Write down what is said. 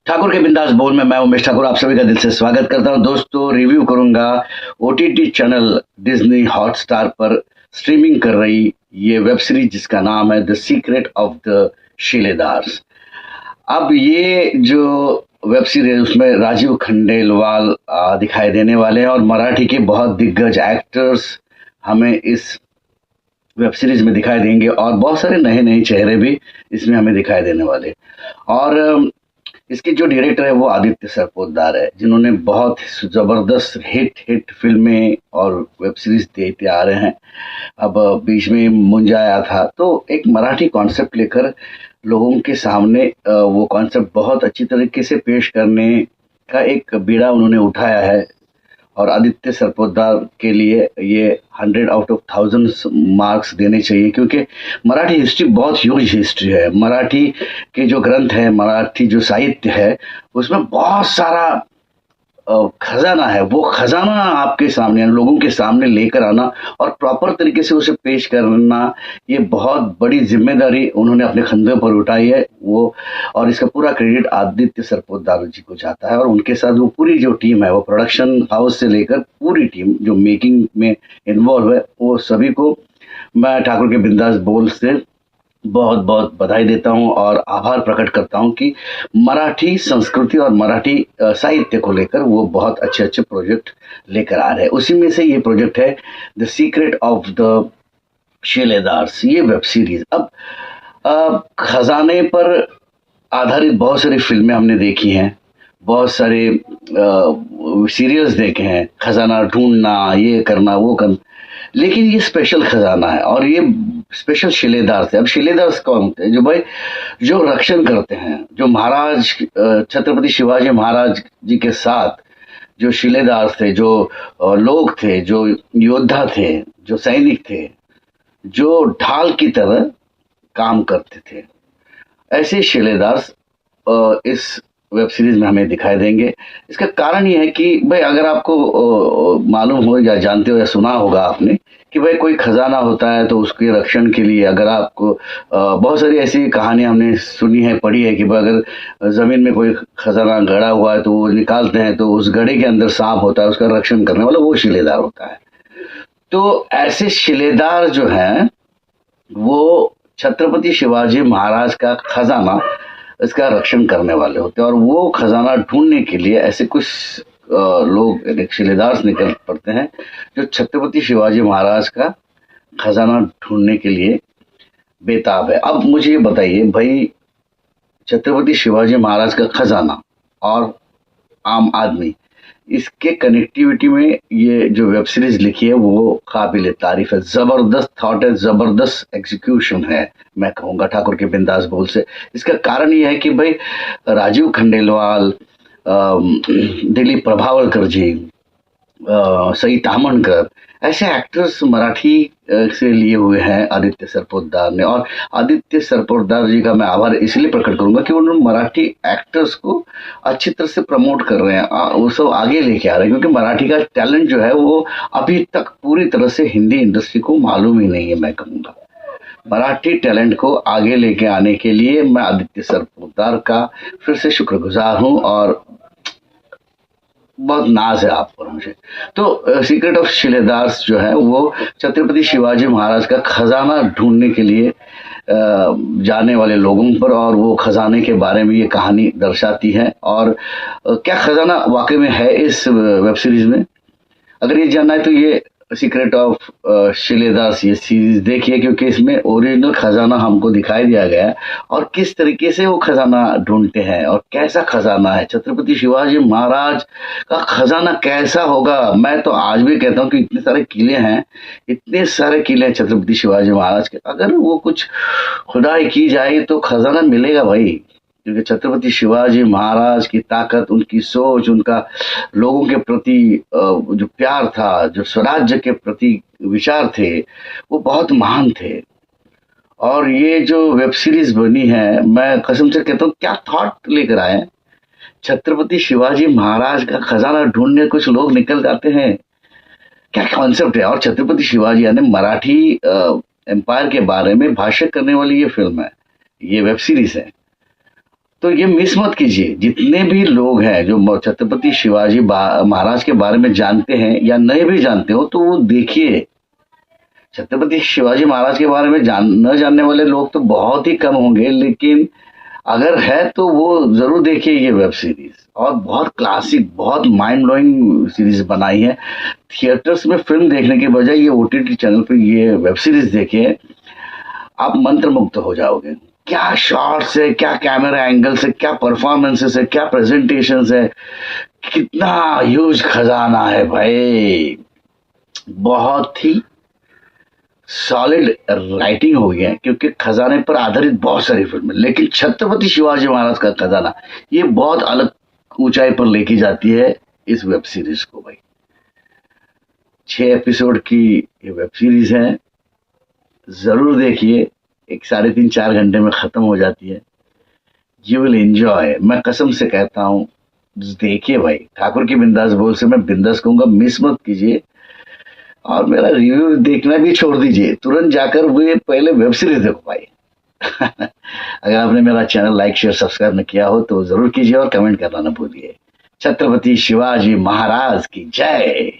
ठाकुर के बिंदास बोल में मैं उमेश ठाकुर आप सभी का दिल से स्वागत करता हूं। दोस्तों, रिव्यू करूंगा ओटीटी चैनल डिज्नी हॉटस्टार पर स्ट्रीमिंग कर रही ये वेब सीरीज जिसका नाम है द सीक्रेट ऑफ द शिलेदार्स। अब ये जो वेब सीरीज उसमें राजीव खंडेलवाल दिखाई देने वाले हैं और मराठी के बहुत दिग्गज एक्टर्स हमें इस वेब सीरीज में दिखाई देंगे और बहुत सारे नए नए चेहरे भी इसमें हमें दिखाई देने वाले। और इसके जो डायरेक्टर है वो आदित्य सरपोतदार है, जिन्होंने बहुत जबरदस्त हिट हिट फिल्में और वेब सीरीज देते आ रहे हैं। अब बीच में मुंजा आया था, तो एक मराठी कॉन्सेप्ट लेकर लोगों के सामने वो कॉन्सेप्ट बहुत अच्छी तरीके से पेश करने का एक बीड़ा उन्होंने उठाया है। और आदित्य सरपोतदार के लिए ये 100 आउट ऑफ 1000 मार्क्स देने चाहिए, क्योंकि मराठी हिस्ट्री बहुत ह्यूज हिस्ट्री है। मराठी के जो ग्रंथ है, मराठी जो साहित्य है, उसमें बहुत सारा खजाना है। वो खजाना आपके सामने, लोगों के सामने लेकर आना और प्रॉपर तरीके से उसे पेश करना, ये बहुत बड़ी जिम्मेदारी उन्होंने अपने कंधों पर उठाई है। वो और इसका पूरा क्रेडिट आदित्य सरपोतदार जी को जाता है और उनके साथ वो पूरी जो टीम है, वो प्रोडक्शन हाउस से लेकर पूरी टीम जो मेकिंग में इन्वॉल्व है, वो सभी को मैं ठाकुर के बिंदास बोल से बहुत बहुत बधाई देता हूं और आभार प्रकट करता हूं कि मराठी संस्कृति और मराठी साहित्य को लेकर वो बहुत अच्छे अच्छे प्रोजेक्ट लेकर आ रहे हैं। उसी में से ये प्रोजेक्ट है द सीक्रेट ऑफ द शिलेदार्स, ये वेब सीरीज। अब खजाने पर आधारित बहुत सारी फिल्में हमने देखी हैं, बहुत सारे सीरियल्स देखे हैं, खजाना ढूंढना, ये करना वो करना, लेकिन ये स्पेशल खजाना है और ये स्पेशल शिलेदार थे। अब शिलेदार कौन होते हैं? जो भाई जो रक्षण करते हैं, जो महाराज छत्रपति शिवाजी महाराज जी के साथ जो शिलेदार थे, जो लोग थे, जो योद्धा थे, जो सैनिक थे, जो ढाल की तरह काम करते थे, ऐसे शिलेदार इस वेब सीरीज में हमें दिखाई देंगे। इसका कारण ये है कि भाई अगर आपको मालूम हो या जानते हो या सुना होगा आपने कि भाई कोई खजाना होता है तो उसके रक्षण के लिए अगर आपको बहुत सारी ऐसी कहानियां हमने सुनी है, पढ़ी है कि भाई अगर जमीन में कोई खजाना गड़ा हुआ है तो वो निकालते हैं तो उस गड़े के अंदर सांप होता है, उसका रक्षण करने वाला वो शिलेदार होता है। तो ऐसे शिलेदार जो हैं वो छत्रपति शिवाजी महाराज का खजाना, इसका रक्षण करने वाले होते हैं और वो खजाना ढूंढने के लिए ऐसे कुछ लोग शिलेदार निकल पड़ते हैं जो छत्रपति शिवाजी महाराज का खजाना ढूंढने के लिए बेताब है। अब मुझे ये बताइए भाई, छत्रपति शिवाजी महाराज का खजाना और आम आदमी, इसके कनेक्टिविटी में ये जो वेब सीरीज लिखी है वो काबिल तारीफ है। जबरदस्त थॉट है, जबरदस्त एग्जीक्यूशन है, मैं कहूँगा ठाकुर के बिंदास बोल से। इसका कारण ये है कि भाई राजीव खंडेलवाल, दिलीप प्रभावलकर जी, सई तामणकर, ऐसे एक्टर्स मराठी से लिए हुए हैं आदित्य सरपोतदार ने। और आदित्य सरपोतदार जी का मैं आभार इसलिए प्रकट करूंगा कि उन्होंने मराठी एक्टर्स को अच्छी तरह से प्रमोट कर रहे हैं, वो सब आगे लेके आ रहे हैं, क्योंकि मराठी का टैलेंट जो है वो अभी तक पूरी तरह से हिंदी इंडस्ट्री को मालूम ही नहीं है। मैं कहूँगा मराठी टैलेंट को आगे लेके आने के लिए मैं आदित्य सरपोतदार का फिर से शुक्रगुजार हूँ और बहुत नाज है आप पर मुझे। तो सीक्रेट ऑफ शिलेदार्स जो है वो छत्रपति शिवाजी महाराज का खजाना ढूंढने के लिए जाने वाले लोगों पर और वो खजाने के बारे में ये कहानी दर्शाती है। और क्या खजाना वाकई में है इस वेब सीरीज में, अगर ये जानना है तो ये सीक्रेट ऑफ शिलेदार्स ये सीरीज देखिए, क्योंकि इसमें ओरिजिनल खजाना हमको दिखाई दिया गया है और किस तरीके से वो खजाना ढूंढते हैं और कैसा खजाना है। छत्रपति शिवाजी महाराज का खजाना कैसा होगा? मैं तो आज भी कहता हूँ कि इतने सारे किले हैं, इतने सारे किले हैं छत्रपति शिवाजी महाराज के, अगर वो कुछ खुदाई की जाए तो खजाना मिलेगा भाई। क्योंकि छत्रपति शिवाजी महाराज की ताकत, उनकी सोच, उनका लोगों के प्रति जो प्यार था, जो स्वराज्य के प्रति विचार थे, वो बहुत महान थे। और ये जो वेब सीरीज बनी है, मैं कसम से कहता हूँ क्या थॉट लेकर आए। छत्रपति शिवाजी महाराज का खजाना ढूंढने कुछ लोग निकल जाते हैं, क्या कॉन्सेप्ट है। और छत्रपति शिवाजी यानी मराठी एम्पायर के बारे में भाष्य करने वाली ये फिल्म है, ये वेब सीरीज है। तो ये मिस मत कीजिए। जितने भी लोग हैं जो छत्रपति शिवाजी महाराज के बारे में जानते हैं या नहीं भी जानते हो तो वो देखिए। छत्रपति शिवाजी महाराज के बारे में न जानने वाले लोग तो बहुत ही कम होंगे, लेकिन अगर है तो वो जरूर देखिए ये वेब सीरीज। और बहुत क्लासिक, बहुत माइंड ब्लोइंग सीरीज बनाई है। थिएटर्स में फिल्म देखने के बजाय ये ओटीटी चैनल पे ये वेब सीरीज देखिए, आप मंत्रमुग्ध हो जाओगे। क्या शॉट्स है, क्या कैमरा एंगल्स है, क्या परफॉर्मेंसेस है, क्या प्रेजेंटेशंस है, कितना ह्यूज खजाना है भाई। बहुत ही सॉलिड राइटिंग हो गई है, क्योंकि खजाने पर आधारित बहुत सारी फिल्में, लेकिन छत्रपति शिवाजी महाराज का खजाना ये बहुत अलग ऊंचाई पर लेके जाती है इस वेब सीरीज को भाई। 6 एपिसोड की ये वेब सीरीज है, जरूर देखिए। 3.5-4 घंटे में खत्म हो जाती है। यू विल एंजॉय, मैं कसम से कहता हूँ। देखिए भाई, ठाकुर की बिंदास बोल से मैं बिंदास कहूंगा, मिस मत कीजिए। और मेरा रिव्यू देखना भी छोड़ दीजिए, तुरंत जाकर वो पहले वेब सीरीज देखो भाई। अगर आपने मेरा चैनल लाइक शेयर सब्सक्राइब न किया हो तो जरूर कीजिए और कमेंट करना न भूलिए। छत्रपति शिवाजी महाराज की जय।